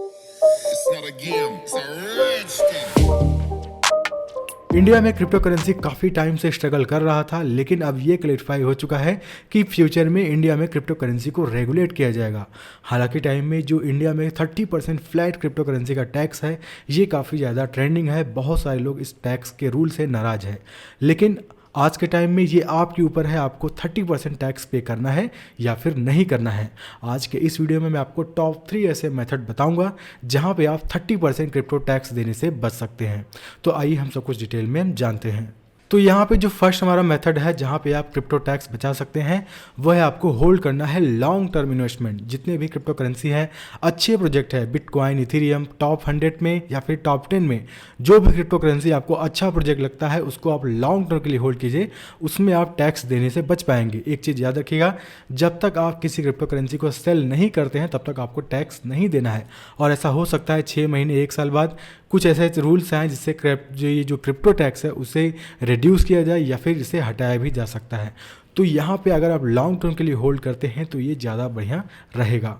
It's not a game, it's a rich thing. India में crypto currency काफ़ी time से struggle कर रहा था, लेकिन अब ये क्लैरिफाई हो चुका है कि फ्यूचर में इंडिया में क्रिप्टो करेंसी को रेगुलेट किया जाएगा। हालांकि टाइम में जो इंडिया में 30% फ्लैट क्रिप्टो करेंसी का टैक्स है, ये काफ़ी ज़्यादा ट्रेंडिंग है। बहुत सारे लोग इस टैक्स के रूल से नाराज़ है, लेकिन आज के टाइम में ये आपके ऊपर है, आपको 30% टैक्स पे करना है या फिर नहीं करना है। आज के इस वीडियो में मैं आपको टॉप 3 ऐसे मेथड बताऊंगा जहां पे आप 30% क्रिप्टो टैक्स देने से बच सकते हैं। तो आइए हम सब कुछ डिटेल में जानते हैं। तो यहाँ पे जो फर्स्ट हमारा मेथड है जहाँ पे आप क्रिप्टो टैक्स बचा सकते हैं, वह है आपको होल्ड करना है लॉन्ग टर्म इन्वेस्टमेंट। जितने भी क्रिप्टो करेंसी है, अच्छे प्रोजेक्ट है, बिटकॉइन, इथेरियम, टॉप 100 में या फिर टॉप 10 में जो भी क्रिप्टो करेंसी आपको अच्छा प्रोजेक्ट लगता है, उसको आप लॉन्ग टर्म के लिए होल्ड कीजिए। उसमें आप टैक्स देने से बच पाएंगे। एक चीज़ याद रखिएगा, जब तक आप किसी क्रिप्टो करेंसी को सेल नहीं करते हैं तब तक आपको टैक्स नहीं देना है। और ऐसा हो सकता है 6 महीने 1 साल बाद कुछ ऐसे रूल्स हैं जिससे जो क्रिप्टो टैक्स है उसे रिड्यूस किया जाए या फिर इसे हटाया भी जा सकता है। तो यहाँ पे अगर आप लॉन्ग टर्म के लिए होल्ड करते हैं तो ये ज़्यादा बढ़िया रहेगा।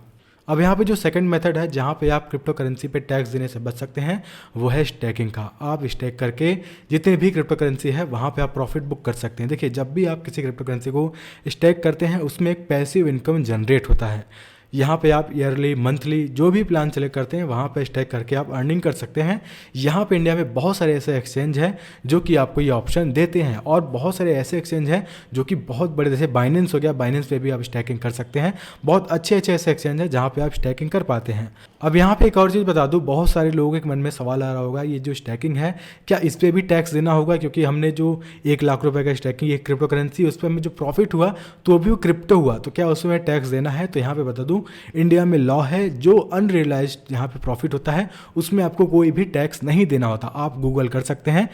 अब यहाँ पे जो सेकंड मेथड है जहाँ पे आप क्रिप्टो करेंसी पे टैक्स देने से बच सकते हैं, वो है स्टेकिंग का। आप स्टेक करके जितने भी क्रिप्टो करेंसी है वहाँ पे आप प्रॉफिट बुक कर सकते हैं। देखिए, जब भी आप किसी क्रिप्टो करेंसी को स्टेक करते हैं उसमें एक पैसिव इनकम जनरेट होता है। यहाँ पे आप ईयरली, मंथली जो भी प्लान सेलेक्ट करते हैं वहाँ पे स्टेक करके आप अर्निंग कर सकते हैं। यहाँ पे इंडिया में बहुत सारे ऐसे एक्सचेंज हैं जो कि आपको ये ऑप्शन देते हैं, और बहुत सारे ऐसे एक्सचेंज हैं जो कि बहुत बड़े, जैसे बाइनेंस हो गया, बाइनेंस पे भी आप स्टैकिंग कर सकते हैं। बहुत अच्छे अच्छे ऐसे एक्सचेंज हैं जहाँ पे आप स्टैकिंग कर पाते हैं। अब यहाँ पे एक और चीज़ बता दूँ, बहुत सारे लोगों के मन में सवाल आ रहा होगा, ये जो स्टैकिंग है क्या इस पर भी टैक्स देना होगा? क्योंकि हमने जो 1 लाख रुपए का स्टैकिंग, एक क्रिप्टो करेंसी, उस पर हमें जो प्रॉफिट हुआ तो भी वो क्रिप्टो हुआ, तो क्या उसमें टैक्स देना है? तो यहाँ पे बता दूँ, इंडिया में लॉ है, जो अनरियलाइज्ड यहाँ पे प्रॉफिट होता है उसमें आपको कोई भी टैक्स नहीं देना होता। आप गूगल कर सकते हैं,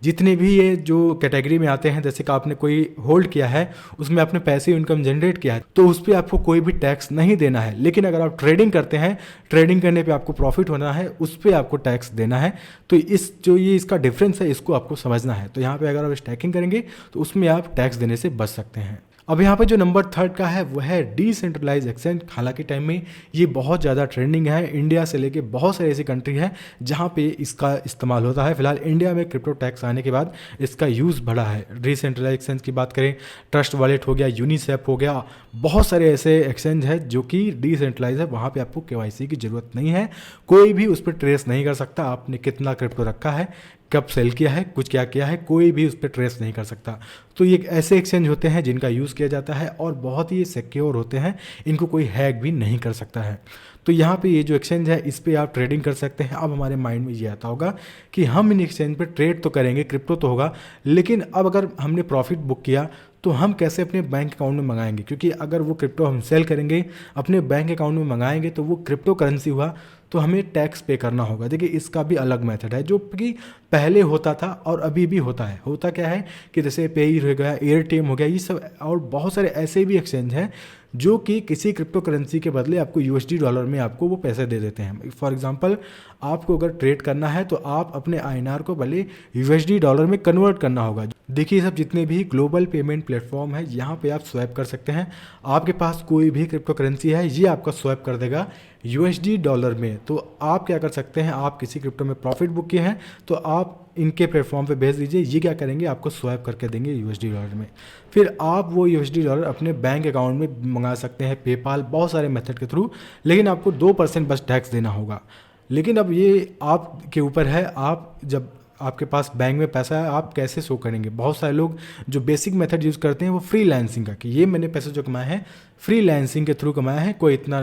जितने भी ये जो कैटेगरी में आते हैं, जैसे कि आपने कोई होल्ड किया है, उसमें आपने पैसिव इनकम जनरेट किया है, तो उस पर आपको कोई भी टैक्स नहीं देना है। लेकिन अगर आप ट्रेडिंग करते हैं, ट्रेडिंग करने पे आपको प्रॉफिट होना है, उस पर आपको टैक्स देना है। तो ये इसका डिफरेंस है, इसको आपको समझना है। तो यहाँ पे अगर आप स्टैकिंग करेंगे तो उसमें आप टैक्स देने से बच सकते हैं। अब यहाँ पे जो नंबर 3 का है वो है डिसेंट्रलाइज एक्सचेंज। हालांकि टाइम में ये बहुत ज़्यादा ट्रेंडिंग है। इंडिया से लेके बहुत सारी ऐसी कंट्री है जहाँ पे इसका इस्तेमाल होता है। फिलहाल इंडिया में क्रिप्टो टैक्स आने के बाद इसका यूज़ बढ़ा है। डिसेंट्रलाइज एक्सचेंज की बात करें, ट्रस्ट वॉलेट हो गया, यूनिसेफ हो गया, बहुत सारे ऐसे एक्सचेंज है जो कि डिसेंट्रलाइज है। वहाँ पर आपको KYC की ज़रूरत नहीं है, कोई भी उस पर ट्रेस नहीं कर सकता आपने कितना क्रिप्टो रखा है, कब सेल किया है, कुछ क्या किया है, कोई भी उस पर ट्रेस नहीं कर सकता। तो ये ऐसे एक्सचेंज होते हैं जिनका यूज़ किया जाता है और बहुत ही सिक्योर होते हैं, इनको कोई हैक भी नहीं कर सकता है। तो यहाँ पे ये जो एक्सचेंज है इस पर आप ट्रेडिंग कर सकते हैं। अब हमारे माइंड में ये आता होगा कि हम इन एक्सचेंज पे ट्रेड तो करेंगे, क्रिप्टो तो होगा, लेकिन अब अगर हमने प्रॉफिट बुक किया तो हम कैसे अपने बैंक अकाउंट में मंगाएंगे? क्योंकि अगर वो क्रिप्टो हम सेल करेंगे, अपने बैंक अकाउंट में मंगाएंगे, तो वो क्रिप्टो करेंसी हुआ, तो हमें टैक्स पे करना होगा। देखिए, इसका भी अलग मेथड है जो कि पहले होता था और अभी भी होता है। होता क्या है कि जैसे पेयर हो गया, एयरटेम हो गया, ये सब और बहुत सारे ऐसे भी एक्सचेंज हैं जो कि किसी क्रिप्टो करेंसी के बदले आपको USD डॉलर में आपको वो पैसे दे देते हैं। फॉर एग्जांपल, आपको अगर ट्रेड करना है तो आप अपने INR को भले USD डॉलर में कन्वर्ट करना होगा। देखिए, सब जितने भी ग्लोबल पेमेंट प्लेटफॉर्म है यहाँ पे आप स्वैप कर सकते हैं। आपके पास कोई भी क्रिप्टो करेंसी है, ये आपका स्वैप कर देगा USD डॉलर में। तो आप क्या कर सकते हैं, आप किसी क्रिप्टो में प्रॉफिट बुक किए हैं तो आप इनके प्लेटफॉर्म पे भेज दीजिए, ये क्या करेंगे, आपको स्वैप करके देंगे USD डॉलर में। फिर आप वो USD डॉलर अपने बैंक अकाउंट में मंगा सकते हैं, पेपाल, बहुत सारे मेथड के थ्रू, लेकिन आपको 2% बस टैक्स देना होगा। लेकिन अब ये आपके ऊपर है, आप जब आपके पास बैंक में पैसा है आप कैसे शो करेंगे। बहुत सारे लोग जो बेसिक मेथड यूज़ करते हैं वो फ्रीलांसिंग का, कि ये मैंने पैसे जो कमाए हैं फ्रीलांसिंग के थ्रू कमाया है, कोई इतना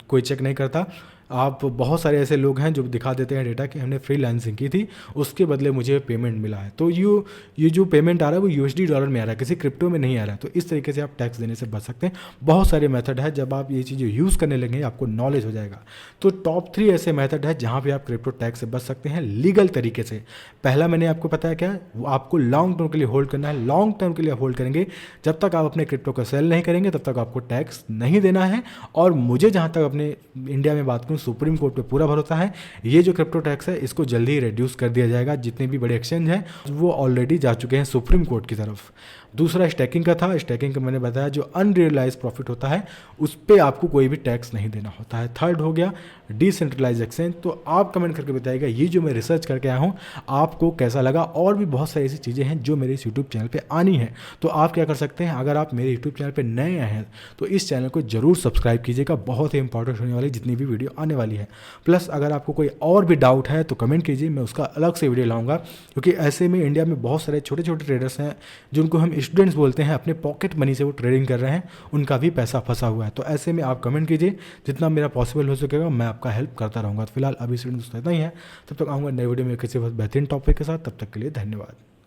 कोई चेक नहीं करता। आप बहुत सारे ऐसे लोग हैं जो दिखा देते हैं डेटा कि हमने फ्रीलांसिंग की थी, उसके बदले मुझे पेमेंट मिला है। तो ये जो पेमेंट आ रहा है वो USD डॉलर में आ रहा है, किसी क्रिप्टो में नहीं आ रहा है। तो इस तरीके से आप टैक्स देने से बच सकते हैं। बहुत सारे मेथड है, जब आप ये चीज़ें यूज़ करने लगेंगे आपको नॉलेज हो जाएगा। तो टॉप 3 ऐसे मेथड है जहाँ पर आप क्रिप्टो टैक्स से बच सकते हैं लीगल तरीके से। पहला मैंने आपको बताया क्या, वो आपको लॉन्ग टर्म के लिए होल्ड करना है। लॉन्ग टर्म के लिए होल्ड करेंगे, जब तक आप अपने क्रिप्टो को सेल नहीं करेंगे तब तक आपको टैक्स नहीं देना है। और मुझे जहाँ तक अपने इंडिया में बात करूँ, सुप्रीम कोर्ट पे पूरा भरोसा है। ये जो क्रिप्टो टैक्स है इसको जल्दी ही रिड्यूस कर दिया जाएगा। जितने भी बड़े एक्सचेंज हैं वो ऑलरेडी जा चुके हैं सुप्रीम कोर्ट की तरफ। दूसरा स्टैकिंग का था। स्टैकिंग का मैंने बताया जो अनरियलाइज प्रॉफिट होता है उस पर आपको कोई भी टैक्स नहीं देना होता है। थर्ड हो गया डिसेंट्रलाइज एक्सचेंज। तो आप कमेंट करके बताइएगा ये जो मैं रिसर्च करके आया हूँ आपको कैसा लगा। और भी बहुत सारी ऐसी चीज़ें हैं जो मेरे इस यूट्यूब चैनल पे आनी है। तो आप क्या कर सकते हैं, अगर आप मेरे यूट्यूब चैनल पे नए आए हैं तो इस चैनल को जरूर सब्सक्राइब कीजिएगा। बहुत ही इंपॉर्टेंट होने वाली जितनी भी वीडियो आने वाली है। प्लस अगर आपको कोई और भी डाउट है तो कमेंट कीजिए, मैं उसका अलग से वीडियो लाऊंगा। क्योंकि ऐसे में इंडिया में बहुत सारे छोटे छोटे ट्रेडर्स हैं जिनको हम स्टूडेंट्स बोलते हैं, अपने पॉकेट मनी से वो ट्रेडिंग कर रहे हैं, उनका भी पैसा फंसा हुआ है। तो ऐसे में आप कमेंट कीजिए, जितना मेरा पॉसिबल हो सकेगा मैं आपका हेल्प करता रहूँगा। तो फिलहाल अभी से इतना ही है, तब तक आऊँगा नए वीडियो में किसी बेहतरीन टॉपिक के साथ। तब तक के लिए धन्यवाद।